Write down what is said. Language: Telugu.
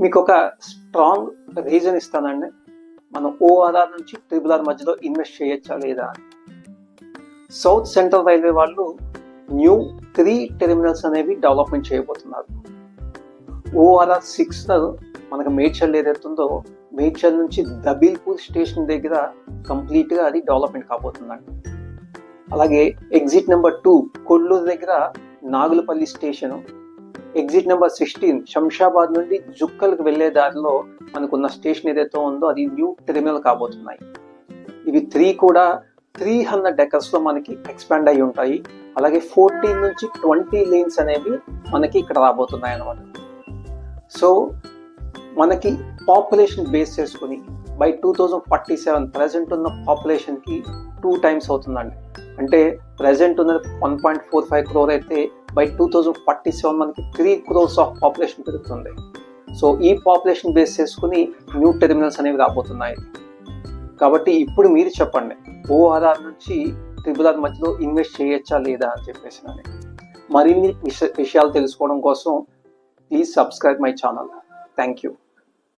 మీకు ఒక స్ట్రాంగ్ రీజన్ ఇస్తానండి. మనం ఓఆర్ఆర్ నుంచి ట్రిపుల్ మధ్యలో ఇన్వెస్ట్ చేయొచ్చా లేదా అని. సౌత్ సెంట్రల్ రైల్వే వాళ్ళు న్యూ 3 టెర్మినల్స్ అనేవి డెవలప్మెంట్ చేయబోతున్నారు. ఓఆర్ఆర్ 6 మనకు మేడ్చల్ ఏదైతుందో మేడ్చల్ నుంచి దబీల్పూర్ స్టేషన్ దగ్గర కంప్లీట్గా అది డెవలప్మెంట్ కాబోతుందండి. అలాగే ఎగ్జిట్ నెంబర్ 2 కొల్లూరు దగ్గర Nagulapalli station, exit number 16 Shamshabad నుండి జుక్కల్కి వెళ్లే దారిలో మనకున్న స్టేషన్ ఏదైతే ఉందో అది న్యూ టెర్మినల్ కాబోతున్నాయి. ఇవి 3 కూడా 300 acres లో మనకి ఎక్స్పాండ్ అయ్యి ఉంటాయి. అలాగే 14 నుంచి 20 lanes అనేవి మనకి ఇక్కడ రాబోతున్నాయి అన్నమాట. సో మనకి పాపులేషన్ బేస్ చేసుకుని బై 2047 ప్రజెంట్ ఉన్న పాపులేషన్కి 2 times అవుతుందండి. అంటే ప్రజెంట్ ఉన్న 1.45 crore అయితే బై 2047 మనకి 3 crores ఆఫ్ పాపులేషన్ పెరుగుతుంది. సో ఈ పాపులేషన్ బేస్ చేసుకుని న్యూ టెర్మినల్స్ అనేవి రాబోతున్నాయి. కాబట్టి ఇప్పుడు మీరు చెప్పండి, ఓఆర్ఆర్ నుంచి ట్రిపుల్ ఆర్ మధ్యలో ఇన్వెస్ట్ చేయొచ్చా లేదా అని చెప్పేసి. మరిన్ని విషయాలు తెలుసుకోవడం కోసం please subscribe my channel. Thank you.